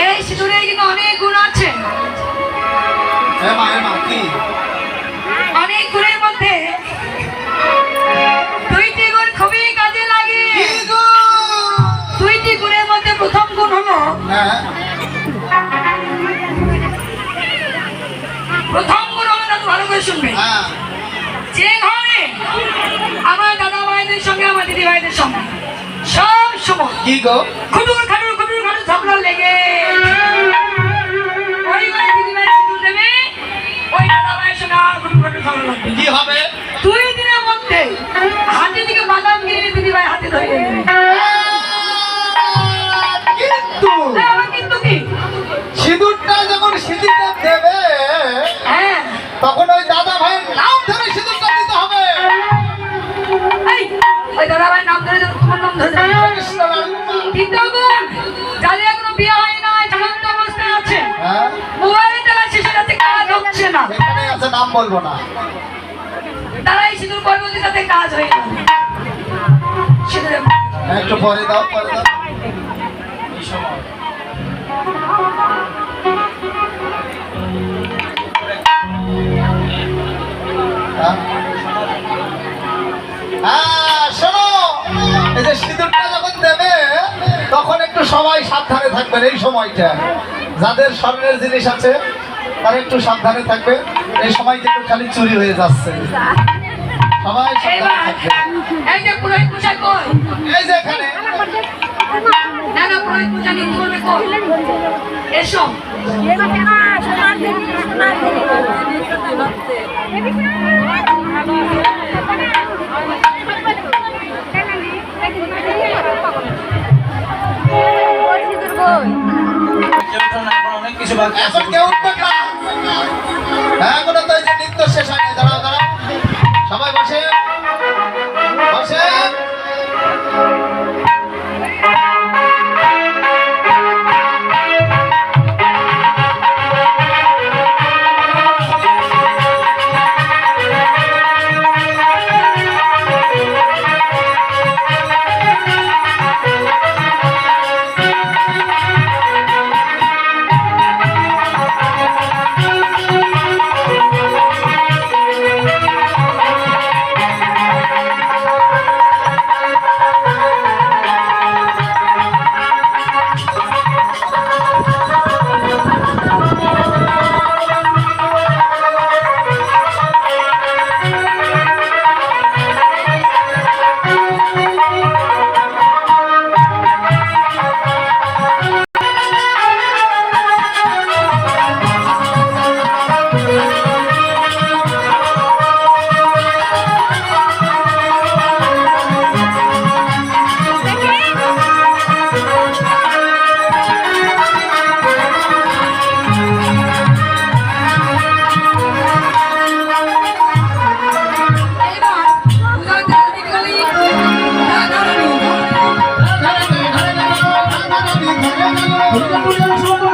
এই সিঁদুরে কিন্তু অনেক গুণ আছে। অনেক গুণের মধ্যে দুইটি গুণ খুবই কাজে লাগে। দুইটি গুণের মধ্যে প্রথম গুণ হলো, প্রথম গুণ হলো, দাদু ভালো করে শুনবে, যে ঘরে আমার দাদা ভাইদের সঙ্গে আমার দিদি ভাইদের সঙ্গে সব সময় কি গো খুটুর খাটুর ঝগড়া লেগে, ওই ঘরে দিদি ভাই সিঁদুর দেবে, ওই দাদা ভাইয়ের সঙ্গে আর খুটুর খাটুর ঝগড়া লাগবে। কি হবে? 2 দিনের মধ্যে হাতে দিকে বাদাম কিনে দিদি ভাই হাতে ধরে দেবে। কিন্তু কি সিঁদুরটা যখন সিঁদুরটা দেবে, হ্যাঁ, তখন ওই দাদা ভাইয়ের নাম ধরে সিঁদুরটা দিতে হবে। ওই দাদা ভাইয়ের নাম ধরে তোমার নাম ধরে দ্বিতীয় গুণ, যাদের এখনো বিয়ে হয় না, চূড়ান্ত অবস্থায় আছে, মোবাইলে তারা শিশু যাতে কাজ হচ্ছে না, এখানে আছে, নাম বলবো না, তারা এই সিঁদুর পরবর্তী যাতে কাজ হয়ে যাবে। সিঁদুরে একটু পরে দাও, পরে দাও। এই সময় শোনো, এই যে সিঁদুরটা যখন দেবে তখন একটু সবাই সাবধানে থাকবেন। এই সময়টা যাদের স্বর্ণের জিনিস আছে তারা একটু সাবধানে থাকবে। এই সময় কিন্তু খালি চুরি হয়ে যাচ্ছে, সবাই সাবধানে থাকবে। এই যে পুরোহিত মশাই কই, এই যে এখানে না না, পুরোহিত মশাই নিতে বলবে কই, এসো। এখন কেউ উঠবে না, এখনো তো এই যে নৃত্য শেষ হয়নি। দাঁড়াও দাঁড়াও, সবাই বসে বসে। Terima kasih.